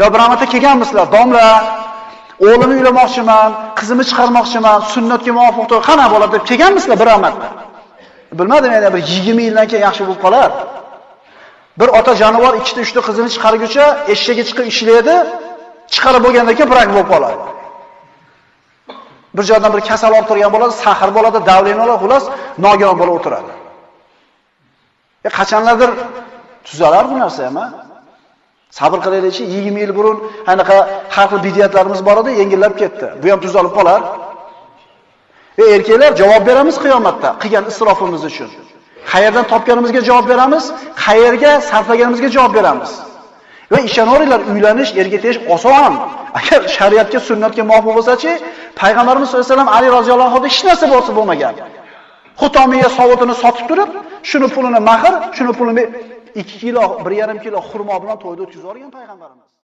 Yo bir marta kelganmisizlar, domla, o'g'limni uylamoqchiman, qizimni chiqarmoqchiman, sunnatga muvofiq to'y qana bo'ladi deb kelganmisizlar bir marta? Bilmadim, yana bir 20 yildan keyin yaxshi bo'lib qolar. Bir ota jonivor 2 ta 3 ta qizini chiqarguncha eshakka chiqib ishlaydi, chiqarib bo'lgandan keyin brak bo'lib qoladi. Bir joydan bir kasal olib turgan bo'ladi, sahr bo'ladi, davleni oladi, xullas nogiron bo'lib o'tiradi. Qachonlardir tuzalar bu narsa ham, sabr qilaylikchi, 20 yil burun anaqa har xil bidiyatlarimiz bor edi, yengillab ketdi. Bu ham tuzalib qolar. Erkaklar javob beramiz qiyomatda qilgan isrofimiz uchun. Qayerdan topganimizga javob beramiz, qayerga sarflaganimizga javob beramiz. Va ishonaveringlar, uylanish, erga tegish oson. Agar shariatga, sunnatga muvofiq bo'lsa-chi, payg'ambarimiz sollallohu alayhi vasallam Ali roziyallohu anhu hech narsa bo'lsa bo'lmagan. Xutomiya sovutini sotib turib, shuni pulini mahr, shuni pulini 2 kilo, 1,5 kilo xurmo bilan to'yda o'tkazib yuborgan payg'ambarimiz.